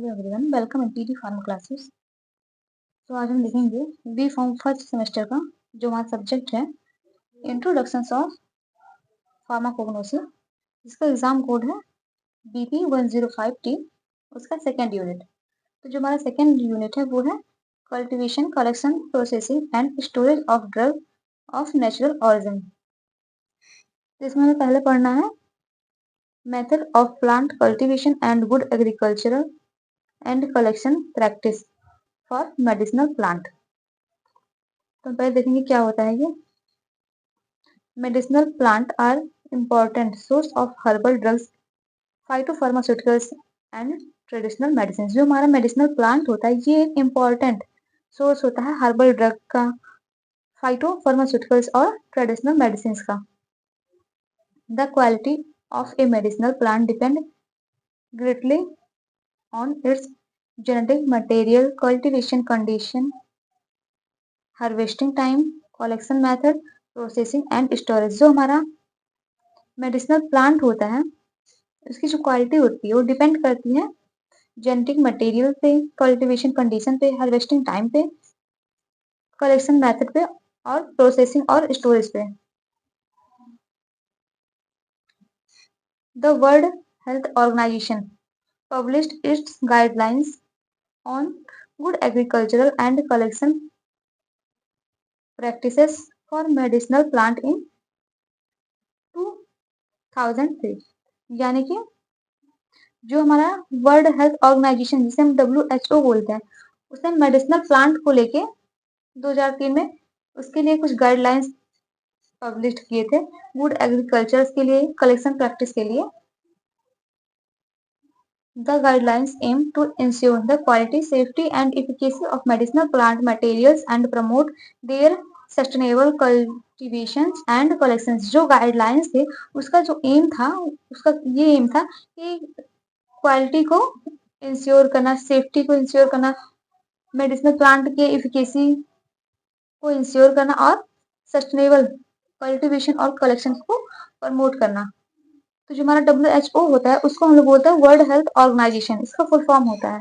Hello everyone, welcome in PT pharma classes. तो आज हम देखेंगे बी फॉर्म फर्स्ट सेमेस्टर का जो हमारा सब्जेक्ट है इंट्रोडक्शन ऑफ फार्माकोग्नोसी, जिसका एग्जाम कोड है BP 105T, उसका सेकेंड यूनिट। तो जो हमारा सेकेंड यूनिट है वो है cultivation, collection, processing and storage of drug of natural origin. तो इसमें हमें पहले पढ़ना है method of plant cultivation and good agricultural and collection practice for medicinal plant. तो पहले देखेंगे क्या होता है ये। Medicinal plant are important source of herbal drugs, phytopharmaceuticals and traditional medicine. जो हमारा मेडिसिनल प्लांट होता है ये एक इम्पोर्टेंट सोर्स होता है हर्बल ड्रग का, फाइटोफार्मास्यूटिकल्स और ट्रेडिशनल मेडिसिन का। The quality of A medicinal plant depend greatly on it's genetic material, cultivation condition, harvesting time, collection method, processing and storage. जो हमारा मेडिसिनल प्लांट होता है उसकी जो क्वालिटी होती है वो डिपेंड करती है जेनेटिक मटेरियल पे, कल्टीवेशन कंडीशन पे, हार्वेस्टिंग टाइम पे, कलेक्शन मेथड पे और प्रोसेसिंग और स्टोरेज पे। The World Health Organization published its guidelines on good agricultural and collection practices for medicinal plant in 2003। यानी कि जो हमारा वर्ल्ड हेल्थ ऑर्गेनाइजेशन जिसे हम WHO बोलते हैं, उसने मेडिसिनल प्लांट को लेके 2003 में उसके लिए कुछ गाइडलाइंस पब्लिश किए थे गुड एग्रीकल्चर के लिए, कलेक्शन प्रैक्टिस के लिए। The guidelines aim to ensure the quality, safety and efficacy of medicinal plant materials and promote their sustainable cultivations and collections। जो गाइडलाइंस थे उसका जो एम था, उसका ये एम था कि क्वालिटी को इंश्योर करना, सेफ्टी को इंश्योर करना, मेडिसिनल प्लांट के एफिकेसी को इंश्योर करना और सस्टेनेबल कल्टीवेशन और कलेक्शन को प्रमोट करना। तो जो हमारा WHO होता है उसको हम लोग बोलते हैं वर्ल्ड हेल्थ ऑर्गेनाइजेशन। इसका फुल फॉर्म होता है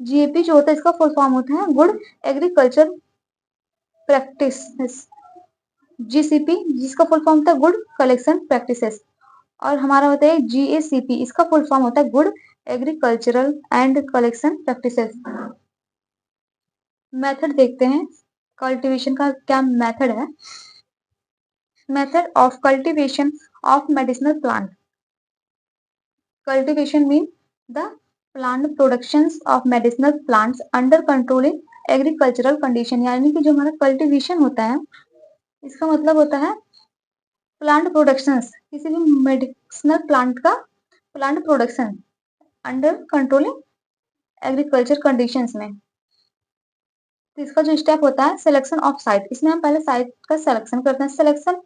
GAP, जो होता है इसका फुल फॉर्म होता है गुड एग्रीकल्चर प्रैक्टिस। GCP जिसका फुल फॉर्म होता है गुड कलेक्शन प्रैक्टिसेस, और हमारा होता है GACP, इसका फुल फॉर्म होता है good agricultural and collection practices. Method देखते हैं कल्टीवेशन का क्या मेथड है। Method of cultivation of medicinal plant. Cultivation means the plant productions of medicinal plants under controlling agricultural condition। यानी कि जो हमारा कल्टीवेशन होता है इसका मतलब होता है प्लांट प्रोडक्शंस, किसी भी मेडिसिनल प्लांट का plant production under controlling agriculture conditions में। तो इसका जो स्टेप होता है सिलेक्शन ऑफ साइट, इसमें हम पहले साइट का सिलेक्शन करते हैं, selection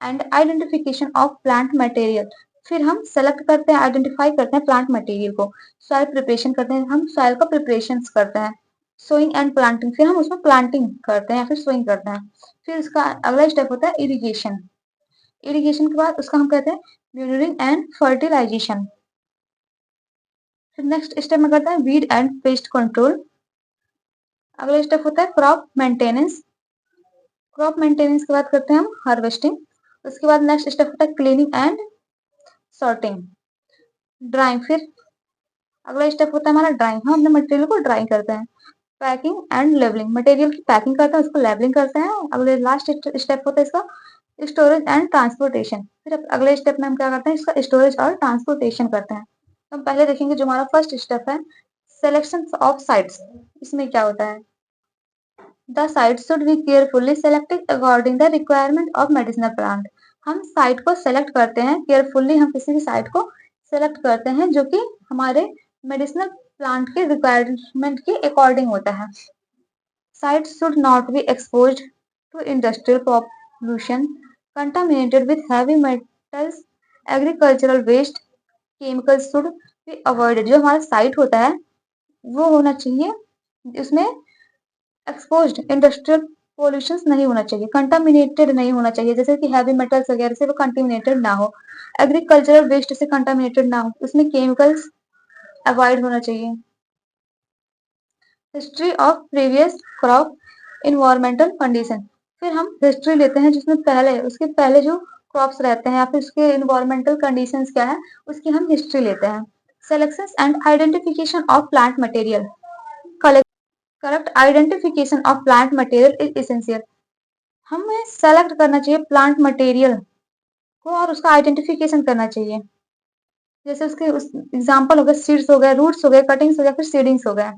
and identification of plant material. फिर हम सेलेक्ट करते हैं, आइडेंटिफाई करते हैं प्लांट मटेरियल को, सॉइल प्रिपरेशन करते हैं, हम सॉइल का प्रिपरेशन करते हैं, सोइंग एंड प्लांटिंग, फिर हम उसमें प्लांटिंग करते हैं या फिर सोइंग करते हैं। फिर उसका अगला स्टेप होता है इरिगेशन। इरिगेशन के बाद उसका हम कहते हैं म्यूनरिंग एंड फर्टिलाइजेशन। फिर नेक्स्ट स्टेप में करते हैं वीड एंड पेस्ट कंट्रोल। अगला स्टेप होता है क्रॉप मेंटेनेंस। क्रॉप मेंटेनेंस के बाद करते हैं हम हार्वेस्टिंग। उसके बाद नेक्स्ट स्टेप होता है क्लीनिंग एंड सॉर्टिंग, ड्राइंग। फिर अगला स्टेप होता है हमारा ड्राइंग, हम अपने मटेरियल को ड्राइंग करते हैं। पैकिंग एंड लेबलिंग, मटेरियल की पैकिंग करते हैं, उसको लेबलिंग करते हैं। अगले लास्ट स्टेप होता है इसका स्टोरेज एंड ट्रांसपोर्टेशन। फिर अगले स्टेप में हम क्या करते हैं इसका स्टोरेज और ट्रांसपोर्टेशन करते हैं। तो हम पहले देखेंगे जो हमारा फर्स्ट स्टेप है सिलेक्शन ऑफ साइट्स। इसमें क्या होता है the site should be carefully selected according the requirement of medicinal plant. हम साइट को सेलेक्ट करते हैं केयरफुली, हम किसी भी साइट को सेलेक्ट करते हैं जो कि हमारे मेडिसिनल प्लांट के रिक्वायरमेंट के अकॉर्डिंग होता है। Site should not be exposed to industrial pollution, contaminated with heavy metals, agricultural waste, chemicals should be avoided. जो हमारा साइट होता है वो होना चाहिए उसमें एक्सपोज्ड इंडस्ट्रियल पॉल्यूशंस नहीं होना चाहिए, कंटामिनेटेड नहीं होना चाहिए, जैसे कि हैवी मेटल्स वगैरह से वो कंटामिनेटेड ना हो, एग्रीकल्चरल वेस्ट से कंटामिनेटेड ना हो, उसमें केमिकल्स अवॉइड होना चाहिए। History of previous crop environmental condition. फिर हम हिस्ट्री लेते हैं जिसमें उसके पहले जो क्रॉप्स रहते हैं या फिर उसके इन्वायरमेंटल कंडीशंस क्या है उसकी हम हिस्ट्री लेते हैं। Selection and identification of plant material. Correct identification of plant material is essential. हमें सेलेक्ट करना चाहिए प्लांट मटेरियल को और उसका आइडेंटिफिकेशन करना चाहिए। जैसे उसके उस एग्जाम्पल हो गए, सीड्स हो गए, रूट्स हो गए, कटिंग्स हो गए, फिर सीडिंग्स हो गए।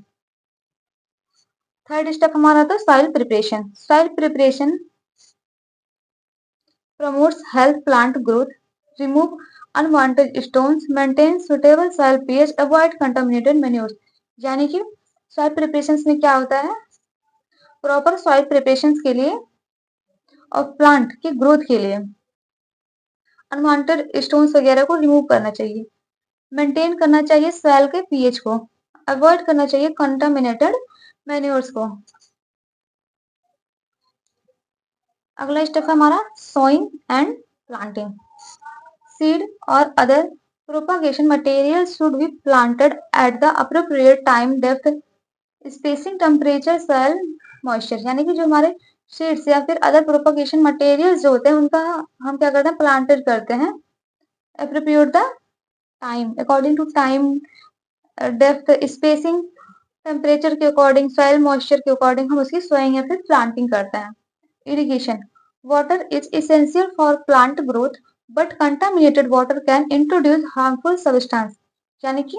थर्ड स्टेप हमारा था soil preparation. Soil preparation promotes health plant growth, remove unwanted stones, maintain suitable soil pH, avoid contaminated manures. यानी कि सॉइल प्रिपरेशन में क्या होता है, प्रॉपर सॉइल प्रिपरेशन के लिए और प्लांट की ग्रोथ के लिए अनवांटेड स्टोन्स वगैरह को रिमूव करना चाहिए, मेंटेन करना चाहिए सॉइल के पीएच को, अवॉइड करना चाहिए कंटामिनेटेड मैन्योर्स को। अगला स्टेप है हमारा सोइंग एंड प्लांटिंग। सीड और other propagation material should B planted at the appropriate time, depth, spacing, temperature, soil moisture. यानी कि जो हमारे सीड्स या फिर अदर प्रोपागेशन मटेरियल जो होते हैं उनका हम क्या करते हैं, प्लांटेड करते हैं appropriate the time, according to time, depth, spacing, temperature के अकॉर्डिंग, सॉइल मॉइस्चर के अकॉर्डिंग हम उसकी सोइंग या फिर प्लांटिंग करते हैं। Irrigation. Water is essential for plant growth but contaminated water can introduce harmful substance. यानी कि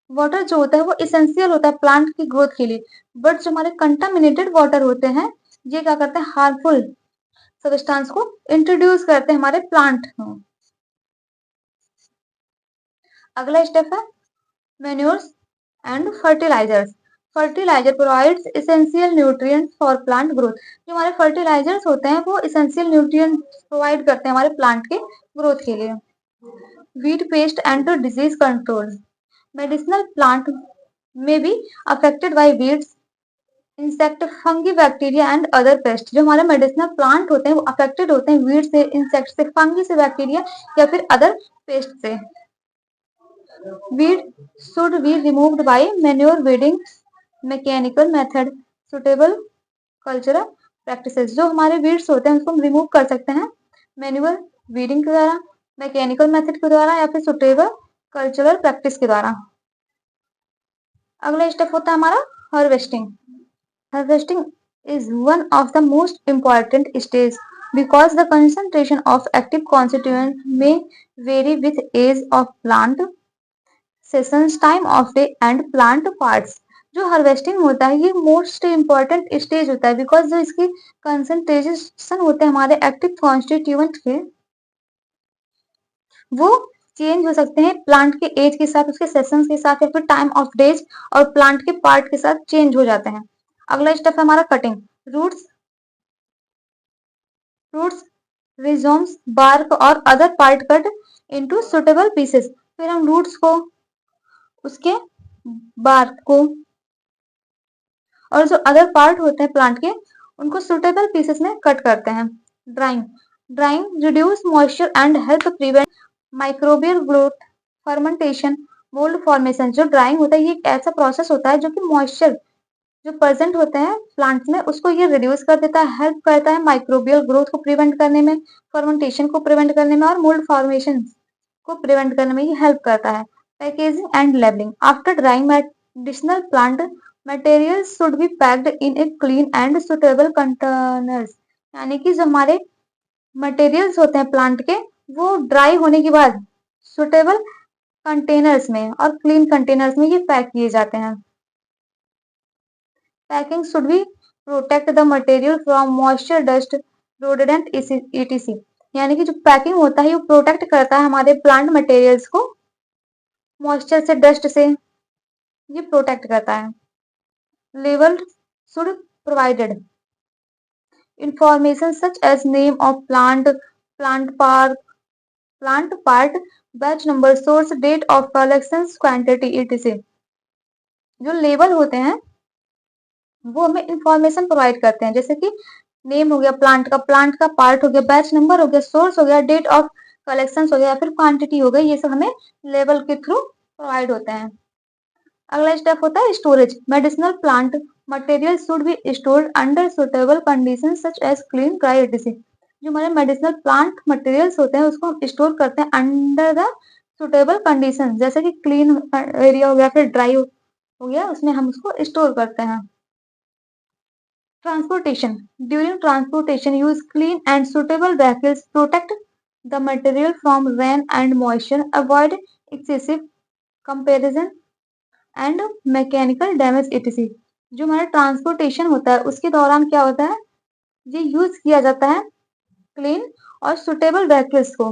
वाटर जो होता है वो एसेंशियल होता है प्लांट की ग्रोथ के लिए, बट जो हमारे कंटामिनेटेड वाटर होते हैं ये क्या करते हैं, हार्मफुल सब्सटेंस को इंट्रोड्यूस करते हैं हमारे प्लांट में। अगला स्टेप है manures and fertilisers. Fertiliser provides essential nutrients for plant growth. जो हमारे फर्टिलाइजर्स होते हैं वो एसेंशियल न्यूट्रिएंट्स प्रोवाइड करते हैं हमारे प्लांट के ग्रोथ के लिए। Weed pest and disease control. Medicinal plant में be affected by weeds, insect, fungi, bacteria and other pest. जो हमारे मेडिसिनल प्लांट होते हैं वो अफेक्टेड होते हैं वीड से, इंसेक्ट से, फंगी से, बैक्टीरिया या फिर अदर पेस्ट से। Weed should be removed by manure weeding, mechanical method, suitable cultural practices। जो हमारे weeds होते हैं उसको हम रिमूव कर सकते हैं मैनुअल वीडिंग के द्वारा, मैकेनिकल मेथड के द्वारा या फिर सुटेबल कल्चरल प्रैक्टिस के द्वारा। अगला स्टेप होता है हमारा harvesting. Harvesting is one of the most important stage because the concentration of active constituents may vary with age of plant, sessions, time of day and plant parts. जो harvesting होता है ये मोस्ट इम्पॉर्टेंट स्टेज होता है because जो इसकी concentration होते हैं हमारे एक्टिव कॉन्स्टिट्यूएंट के वो चेंज हो सकते हैं प्लांट के एज के साथ, उसके सेशंस के साथ या फिर टाइम ऑफ डेज और प्लांट के पार्ट के साथ चेंज हो जाते हैं। अगला स्टेप है हमारा कटिंग। रूट्स रूट्स रिजोम्स, बार्क और other part cut into suitable pieces. फिर हम रूट्स को, उसके बार्क को और जो अदर पार्ट होते हैं प्लांट के उनको सुटेबल पीसेस में कट करते हैं। Drawing drawing reduce moisture and help prevent microbial growth, fermentation, mould formation. जो ड्राइंग होता है ये एक ऐसा प्रोसेस होता है जो कि मॉइस्चर जो प्रेजेंट होते हैं प्लांट्स में उसको ये रिड्यूस कर देता है, हेल्प करता है माइक्रोबियल ग्रोथ को प्रिवेंट करने में, फर्मेंटेशन को प्रिवेंट करने में और मोल्ड फॉर्मेशन को प्रिवेंट करने में ये हेल्प करता है। Packaging and labelling. After drawing medicinal plant materials should be packed in a clean and suitable containers। यानी कि जो हमारे मटेरियल्स होते हैं प्लांट के वो ड्राई होने के बाद सुटेबल कंटेनर्स में और क्लीन कंटेनर्स में ये पैक किए जाते हैं। Packing should be protect the material from moisture, dust, rodent etc। यानी कि जो पैकिंग होता है वो प्रोटेक्ट करता है हमारे प्लांट मटेरियल्स को मॉइस्चर से, डस्ट से, ये प्रोटेक्ट करता है। Label should provided information such as name of plant, plant part, batch number, source, date of collection, quantity etc। जो लेबल होते हैं वो हमें इंफॉर्मेशन प्रोवाइड करते हैं, जैसे कि नेम हो गया प्लांट का पार्ट हो गया, बैच नंबर हो गया, सोर्स हो गया, डेट ऑफ कलेक्शन हो गया, फिर क्वांटिटी हो गई। ये सब हमें लेबल के थ्रू प्रोवाइड होते हैं। अगला स्टेप होता है storage. Medicinal plant material should be stored under suitable condition such as clean, dry etcetera. जो हमारे मेडिसिनल प्लांट मटेरियल्स होते हैं उसको हम स्टोर करते हैं अंडर द सुटेबल कंडीशन, जैसे कि क्लीन एरिया हो गया, फिर ड्राई हो गया, उसमें हम उसको स्टोर करते हैं। Transportation. During transportation use clean and suitable vehicles, protect the material from rain and moisture, avoid excessive comparison and mechanical damage etc। जो हमारा ट्रांसपोर्टेशन होता है उसके दौरान क्या होता है, ये यूज किया जाता है क्लीन और सुटेबल व्हीकल्स को,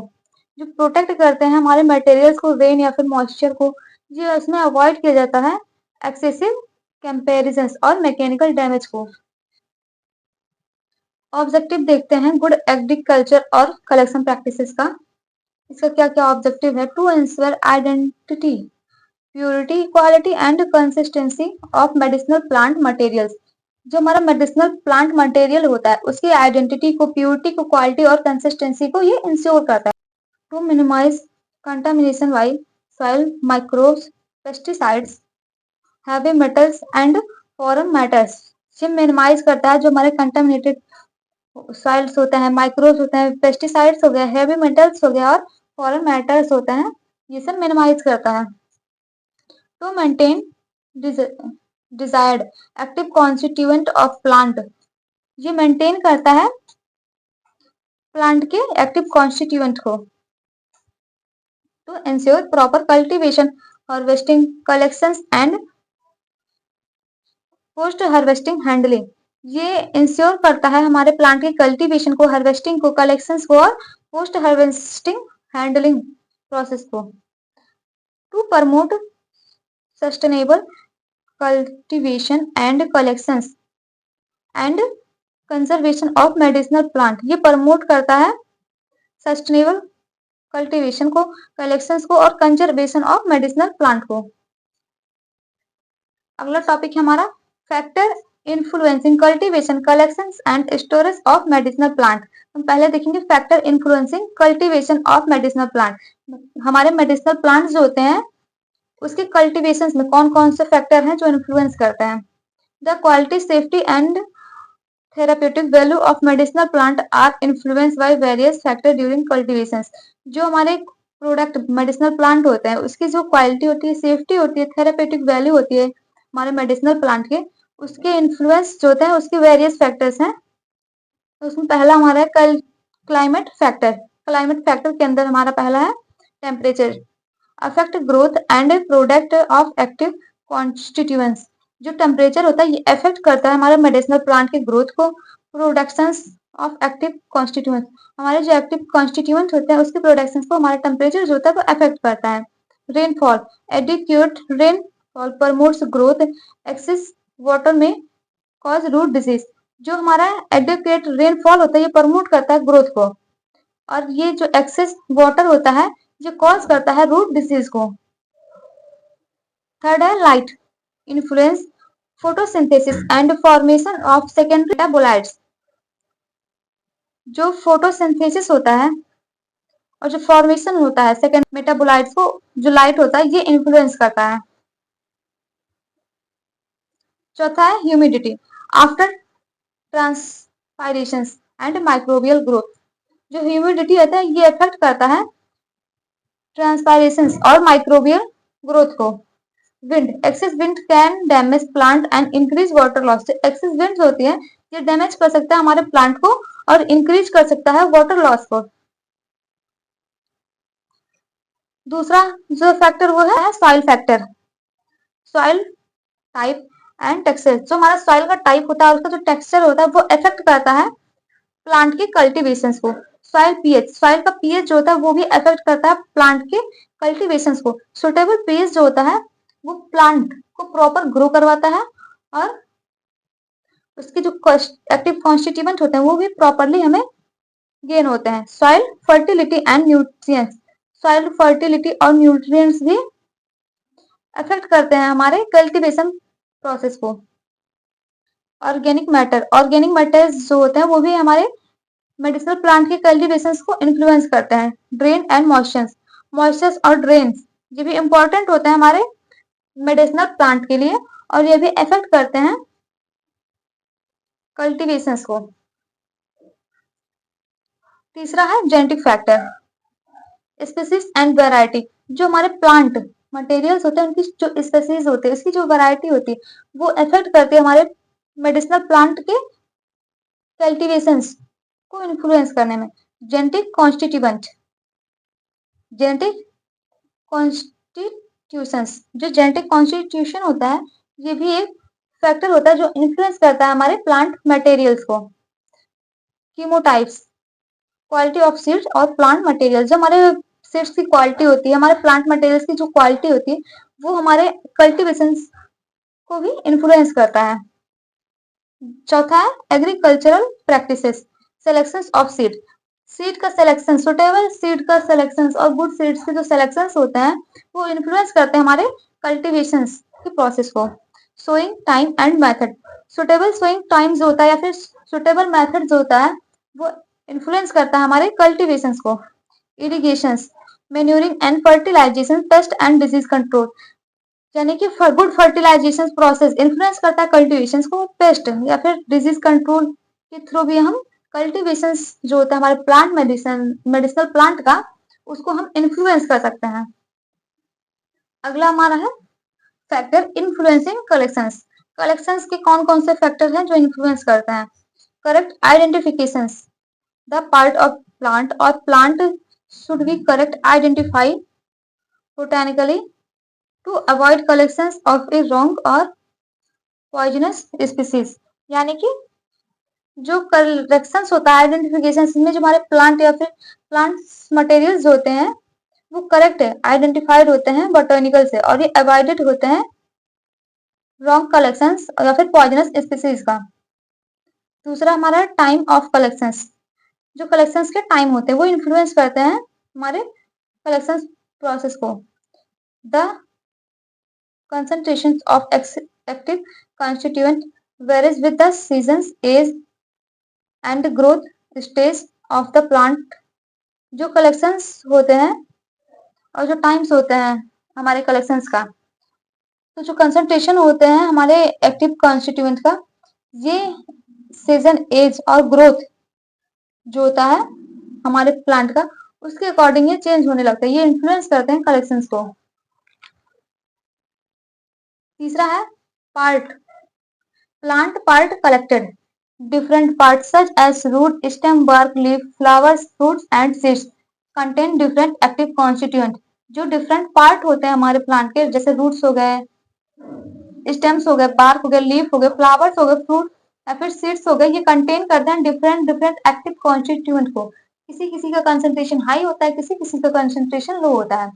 जो प्रोटेक्ट करते हैं हमारे मटेरियल्स को रेन या फिर मॉइस्चर को। ये इसमें अवॉइड किया जाता है एक्सेसिव कंपेरिजन और मैकेनिकल डैमेज को। ऑब्जेक्टिव देखते हैं गुड एग्रीकल्चर और कलेक्शन प्रैक्टिसेस का। इसका क्या क्या ऑब्जेक्टिव है? To ensure identity, purity, quality and consistency of medicinal plant materials. जो हमारा मेडिसिनल प्लांट मटेरियल होता है उसकी आइडेंटिटी को, प्योरिटी को, क्वालिटी और कंसिस्टेंसी को ये इंश्योर करता है। To minimise contamination by soil microbes, pesticides, heavy metals and foreign matters. ये मिनिमाइज करता है जो हमारे कंटामिनेटेड सॉइल्स होते हैं, माइक्रोब्स होते हैं, पेस्टिसाइड्स हो गया, हैवी मेटल्स हो गया और फॉरेन मैटर्स होते हैं, ये सब मिनिमाइज करता है। To maintain desired active constituent of plant. ये मेंटेन करता है प्लांट के एक्टिव कॉन्स्टिट्यूएंट को। To ensure proper cultivation, harvesting, collections and post harvesting handling. ये इंश्योर करता है हमारे प्लांट की कल्टीवेशन को, हार्वेस्टिंग को, कलेक्शंस को और पोस्ट हार्वेस्टिंग हैंडलिंग प्रोसेस को। To promote sustainable cultivation and collections and conservation of medicinal plant. ये प्रमोट करता है सस्टेनेबल कल्टीवेशन को, कलेक्शंस को और कंजर्वेशन ऑफ मेडिसिनल प्लांट को। अगला टॉपिक है हमारा factor influencing cultivation, collections and storage of medicinal plant. हम पहले देखेंगे factor influencing cultivation of medicinal plant. हमारे मेडिसिनल प्लांट्स जो होते हैं उसके कल्टीवेशन में कौन कौन से फैक्टर हैं जो इन्फ्लुएंस करते हैं? The quality, safety and therapeutic value of medicinal plant are influence by various factor during cultivation. जो हमारे प्रोडक्ट मेडिसिनल प्लांट होते हैं उसकी जो क्वालिटी होती है, सेफ्टी होती है, थेराप्यूटिक वैल्यू होती है हमारे मेडिसिनल प्लांट के, उसके इन्फ्लुएंस जो होते हैं उसके वेरियस फैक्टर्स हैं। तो उसमें पहला हमारा है क्लाइमेट फैक्टर। क्लाइमेट फैक्टर के अंदर हमारा पहला है temperature, affect growth and product of active constituents. जो टेम्परेचर होता है ये अफेक्ट करता है हमारे मेडिसिनल प्लांट के ग्रोथ को, प्रोडक्शंस ऑफ एक्टिव कॉन्स्टिट्यूएंट। हमारे जो एक्टिव कॉन्स्टिट्यूएंट होते हैं उसके प्रोडक्शंस को हमारा टेम्परेचर जो होता है वो अफेक्ट करता है। Rainfall, adequate rainfall promotes growth, excess water में कॉज रूट डिजीज। जो हमारा एडिक्वेट रेनफॉल होता है ये प्रमोट करता है ग्रोथ को, और ये जो एक्सेस वाटर होता है ये कॉज करता है रूट डिजीज को। थर्ड है light influence photosynthesis and formation of secondary metabolites. जो फोटोसिंथेसिस होता है और जो फॉर्मेशन होता है सेकेंड मेटाबोलाइट्स को, जो लाइट होता है ये इन्फ्लुएंस करता है। चौथा है humidity after transpiration and microbial growth. जो ह्यूमिडिटी होता है ये इफेक्ट करता है ट्रांसपायरेशन और माइक्रोबियल ग्रोथ को। Wind, excess wind can damage plant and increase water loss. Excess wind होती है ये डैमेज कर सकता है हमारे प्लांट को और इंक्रीज कर सकता है वाटर लॉस को। दूसरा जो फैक्टर वो है soil factor, soil type and texture. जो हमारा सॉइल का टाइप होता है उसका जो टेक्सचर होता है वो इफेक्ट करता है प्लांट के कल्टीवेशन को। सॉइल पीएच, सॉइल का पीएच जो होता है वो भी इफेक्ट करता है प्लांट के कल्टीवेशन को। सुटेबल पीएच जो होता है वो प्लांट को प्रॉपर ग्रो करवाता है और उसके जो एक्टिव कॉन्स्टिट्यूएंट होते हैं वो भी प्रॉपरली हमें गेन होते हैं। Soil fertility and nutrients, soil fertility और न्यूट्रिएंट्स भी अफेक्ट करते हैं हमारे कल्टीवेशन प्रोसेस को। ऑर्गेनिक मैटर, ऑर्गेनिक मैटर जो होते हैं वो भी हमारे मेडिसिनल प्लांट के कल्टीवेशन को इन्फ्लुएंस करते हैं। ड्रेन एंड मॉइस्चर, मॉइस्चर और ड्रेन ये भी इंपॉर्टेंट होते हैं हमारे मेडिसिनल प्लांट के लिए, और ये भी इफेक्ट करते हैं कल्टीवेशंस को। तीसरा है genetic factor, species and variety. जो हमारे प्लांट मटेरियल्स होते हैं उनकी जो स्पीसीज होते हैं, इसकी जो वैरायटी होती है, वो इफेक्ट करती है हमारे मेडिसिनल प्लांट के कल्टीवेशंस को इन्फ्लुएंस करने में। जेनेटिक कॉन्स्टिट्यूएंट, जेनेटिक कॉन्स्टिट्यूशंस, जो जेनेटिक कॉन्स्टिट्यूशन होता है, ये भी एक फैक्टर होता है जो इन्फ्लुएंस करता है हमारे प्लांट मटेरियल्स को। कीमोटाइप्स, क्वालिटी ऑफ सीड्स और प्लांट मटेरियल। जो हमारे सीड्स की क्वालिटी होती है, हमारे प्लांट मटेरियल्स की जो क्वालिटी होती है, वो हमारे कल्टीवेशन को भी इन्फ्लुएंस करता है। चौथा है agricultural practices, selection of seed. Seed का सिलेक्शन, सुटेबल सीड का सिलेक्शन और गुड सीड्स के जो सिलेक्शन होते हैं, वो इन्फ्लुएंस करते हैं हमारे कल्टीवेशन के प्रोसेस को। Sowing time and method, suitable sowing time जो होता है या फिर सुटेबल मेथड जो होता है, वो इन्फ्लुएंस करता है हमारे कल्टीवेशन को। Irrigation, manuring and fertilisation, pest and disease control, यानी कि गुड फर्टिलाइजेशन प्रोसेस इन्फ्लुएंस करता है कल्टीवेशन को। पेस्ट या फिर डिजीज कंट्रोल के थ्रू भी हम कल्टीवेशन जो होता है हमारे प्लांट मेडिसिनल प्लांट का, उसको हम इन्फ्लुएंस कर सकते हैं। अगला हमारा है फैक्टर इन्फ्लुएंसिंग कलेक्शंस। कलेक्शंस के कौन कौन से फैक्टर हैं जो इन्फ्लुएंस करते हैं? Correct identification, the part of plant और plant should be correct identify botanically to avoid collections of a wrong or poisonous species। यानी कि जो कलेक्शंस होता है आइडेंटिफिकेशन में, जो हमारे प्लांट या फिर प्लांट्स मटेरियल्स होते हैं, वो करेक्ट है, आइडेंटिफाइड होते हैं बोटेनिकल से, और ये अवॉइडेड होते हैं रॉन्ग कलेक्शंस या फिर पॉइजनस स्पीसीज का। दूसरा हमारा टाइम ऑफ कलेक्शंस, जो कलेक्शंस के टाइम होते हैं वो इन्फ्लुएंस करते हैं हमारे कलेक्शंस प्रोसेस को। The concentration of active constituent varies with the seasons, age and growth stage of the plant। जो कलेक्शंस होते हैं और जो टाइम्स होते हैं हमारे कलेक्शंस का, तो जो कंसंट्रेशन होते हैं हमारे एक्टिव कॉन्स्टिट्यूएंट का, ये सीजन, एज और ग्रोथ जो होता है हमारे प्लांट का, उसके अकॉर्डिंग ये चेंज होने लगता है, ये इन्फ्लुएंस करते हैं कलेक्शंस को। तीसरा है part, plant part collected, different parts such as root, stem, bark, leaf, flowers, fruits and seeds contain different active constituent। जो different part होते हैं हमारे plant के, जैसे roots हो गए, stems हो गए, bark हो गए, leaf हो गए, flowers हो गए, fruit या फिर seeds हो गए, ये contain करते हैं different active constituent को। किसी किसी का concentration high होता है, किसी किसी का concentration low होता है।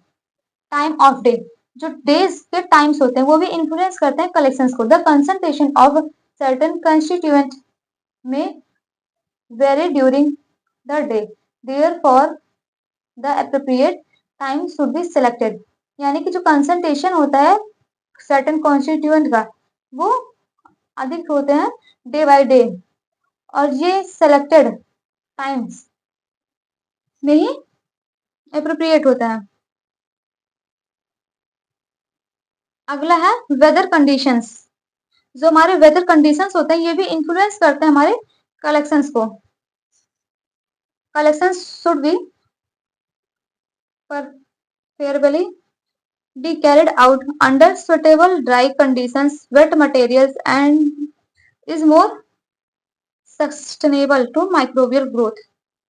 टाइम ऑफ डे, जो डेज के टाइम्स होते हैं वो भी इन्फ्लुएंस करते हैं कलेक्शंस को। The concentration of certain constituent में vary during the day, therefore the appropriate time should be selected. यानी कि जो कंसंट्रेशन होता है सर्टेन कॉन्स्टिट्यूएंट का, वो अधिक होते हैं डे बाय डे, और ये सिलेक्टेड टाइम्स में ही एप्रोप्रिएट होता है। अगला है वेदर कंडीशंस। जो हमारे वेदर कंडीशंस होते हैं ये भी इन्फ्लुएंस करते हैं हमारे कलेक्शंस को। Collections should be preferably be carried out under suitable dry conditions, wet materials and is more sustainable to microbial growth।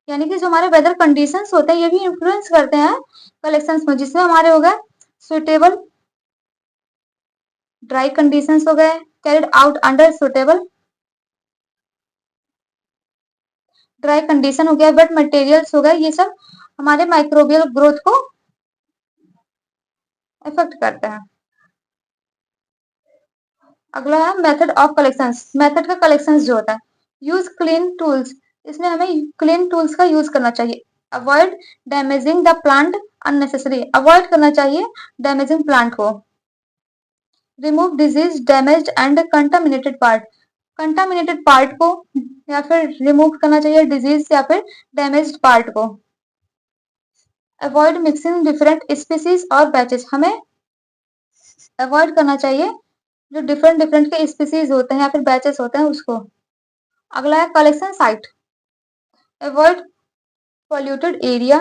यानी कि जो हमारे वेदर कंडीशंस होते हैं ये भी इन्फ्लुएंस करते हैं कलेक्शंस में, जिसमें हमारे हो गए सुटेबल ड्राई कंडीशंस हो गए, carried out under suitable dry condition हो गया, वेट मटेरियल्स हो गए, ये सब हमारे माइक्रोबियल ग्रोथ को इफेक्ट करते हैं। अगला है मेथड ऑफ कलेक्शंस। मेथड का कलेक्शंस जो होता है, यूज क्लीन टूल्स, इसमें हमें क्लीन टूल्स का यूज करना चाहिए। Avoid damaging the plant unnecessary, avoid करना चाहिए डैमेजिंग प्लांट को। Remove disease damaged and contaminated part, contaminated part को या फिर रिमूव करना चाहिए डिजीज या फिर डैमेज्ड पार्ट को। अवॉइड मिक्सिंग डिफरेंट स्पीसीज और बैचेस, हमें अवॉइड करना चाहिए जो डिफरेंट के स्पीसीज होते हैं या फिर बैचेस होते हैं उसको। अगला है collection site, avoid polluted area,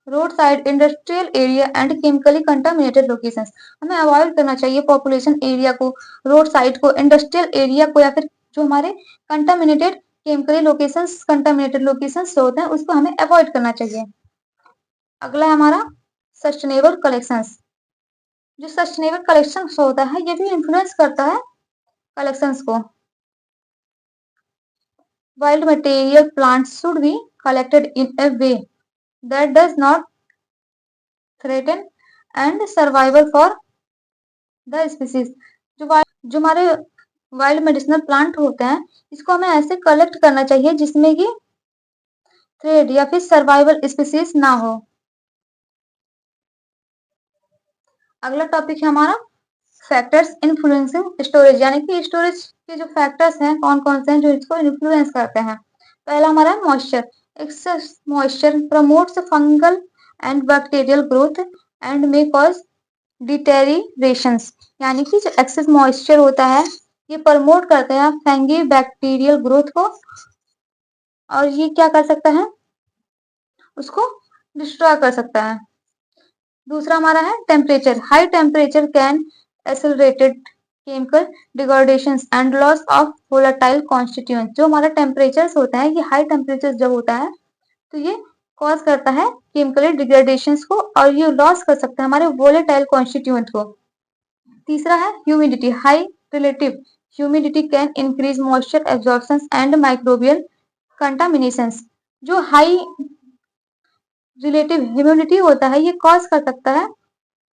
road side industrial area and chemically contaminated locations. हमें अवॉइड करना चाहिए पॉपुलेशन एरिया को, रोड साइड को, इंडस्ट्रियल एरिया को, या फिर जो हमारे कंटामिनेटेड कंटामिनेटेड लोकेशंस होते हैं उसको हमें अवॉइड करना चाहिए। अगला है हमारा सस्टेनेबल कलेक्शंस। जो सस्टेनेबल कलेक्शंस होता है ये भी इन्फ्लुएंस करता है कलेक्शंस को। Wild material plants should be collected in a way that does not threaten and survival for the species। जो हमारे वाइल्ड मेडिसिनल प्लांट होते हैं इसको हमें ऐसे कलेक्ट करना चाहिए जिसमें कि थ्रेड या फिर सर्वाइवल स्पीसीज ना हो। अगला टॉपिक है हमारा फैक्टर्स इन्फ्लुएंसिंग स्टोरेज, यानी कि स्टोरेज के जो फैक्टर्स हैं कौन कौन से हैं जो इसको इन्फ्लुएंस करते हैं। पहला हमारा है moisture. Excess moisture promotes fungal and bacterial growth and may cause deteriorations, यानी कि जो एक्सेस मॉइस्चर होता है ये प्रमोट करते हैं फंगी बैक्टीरियल ग्रोथ को, और ये क्या कर सकता है, उसको डिस्ट्रॉय कर सकता है। दूसरा हमारा है temperature. High temperature can accelerated chemical डिग्रेडेशंस and loss of volatile constituents. जो हमारा टेम्परेचर होता है ये हाई टेम्परेचर जब होता है तो ये कॉज करता है केमिकल डिग्रेडेशंस को, और ये लॉस कर सकता है हमारे वोलेटाइल कॉन्स्टिट्यूएंट को। तीसरा है humidity. High relative humidity can increase moisture absorption and microbial contaminations. जो हाई रिलेटिव ह्यूमिडिटी होता है ये कॉज कर सकता है,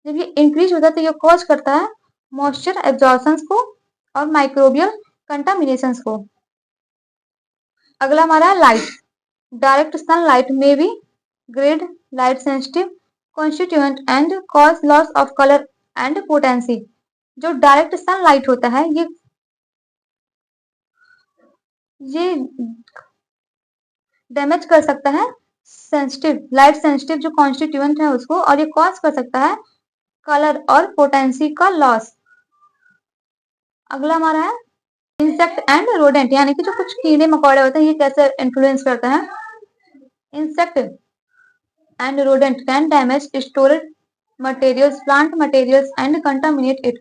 जब ये इंक्रीज होता है तो ये कॉज करता है मॉइस्चर एब्जॉर्प्शन को और माइक्रोबियल कंटामिनेशंस को। अगला हमारा लाइट। डायरेक्ट सनलाइट में भी grade light sensitive constituent and cause loss of colour and potency. जो डायरेक्ट सनलाइट होता है ये डैमेज कर सकता है सेंसिटिव लाइट सेंसिटिव जो कॉन्स्टिट्यूएंट है उसको, और ये कॉज कर सकता है कलर और पोटेंसी का लॉस। अगला हमारा है इंसेक्ट एंड रोडेंट, यानी कि जो कुछ कीड़े मकोड़े होते हैं ये कैसे इन्फ्लुएंस करते हैं। Insect and rodent can damage stored materials, plant materials and contaminate it।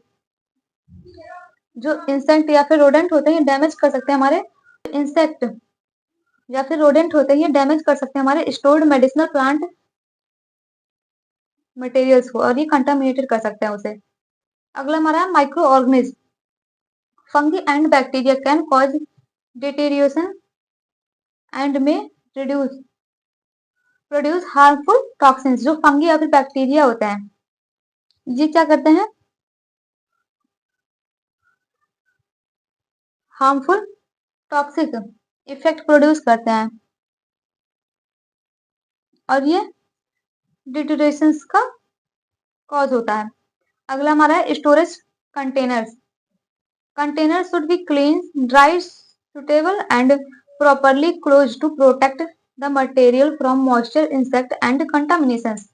जो इंसेक्ट या फिर रोडेंट होते हैं ये डैमेज कर सकते हैं हमारे इंसेक्ट या फिर रोडेंट होते हैं ये डैमेज कर सकते हैं हमारे स्टोर्ड मेडिसिनल प्लांट मटेरियल्स को, और ये कंटामिनेटेड कर सकते हैं उसे। अगला हमारा है micro organism. Fungi and bacteria can cause deterioration and में प्रोड्यूस हार्मफुल टॉक्सिन्स। जो फंगी या फिर बैक्टीरिया होते हैं ये क्या करते हैं, हार्मफुल टॉक्सिक इफेक्ट प्रोड्यूस करते हैं, और ये डिटोरेशंस का कॉज होता है। अगला हमारा है storage containers. Container should be clean, dry, suitable and properly close to protect the material from moisture, insect and contaminations.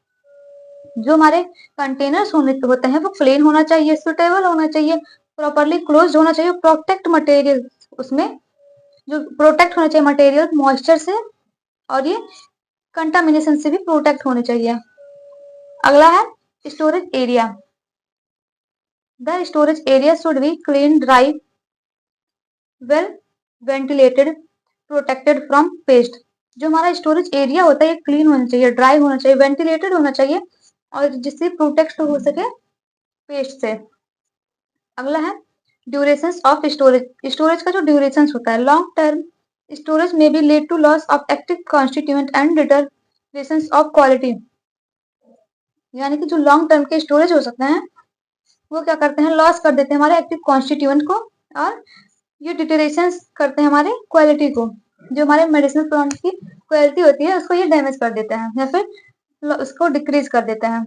जो हमारे कंटेनर्स होते हैं वो क्लीन होना चाहिए, सुटेबल होना चाहिए, प्रॉपरली क्लोज होना चाहिए, प्रोटेक्ट मटेरियल उसमें जो प्रोटेक्ट होना चाहिए मटेरियल मॉइस्चर से, और ये कंटामिनेशन से भी प्रोटेक्ट होने चाहिए। अगला है storage area. The storage area should be clean, dry, well ventilated, protected from paste. जो हमारा स्टोरेज एरिया होता है ये क्लीन होना चाहिए, ड्राई होना चाहिए, वेंटिलेटेड होना चाहिए, और जिससे प्रोटेक्ट हो सके पेस्ट से। अगला है ड्यूरेशन ऑफ स्टोरेज। स्टोरेज का जो ड्यूरेशन होता है, लॉन्ग टर्म स्टोरेज में भी lead to loss of active constituent and deterioration of quality. यानी कि जो लॉन्ग टर्म के स्टोरेज हो सकते हैं वो क्या करते हैं, लॉस कर देते हैं हमारे एक्टिव कॉन्स्टिट्यूएंट को, और ये डिटरेशन करते हैं हमारे क्वालिटी को। जो हमारे मेडिसिनल प्लांट की क्वालिटी होती है उसको ये डैमेज कर देते हैं या फिर उसको डिक्रीज कर देते हैं।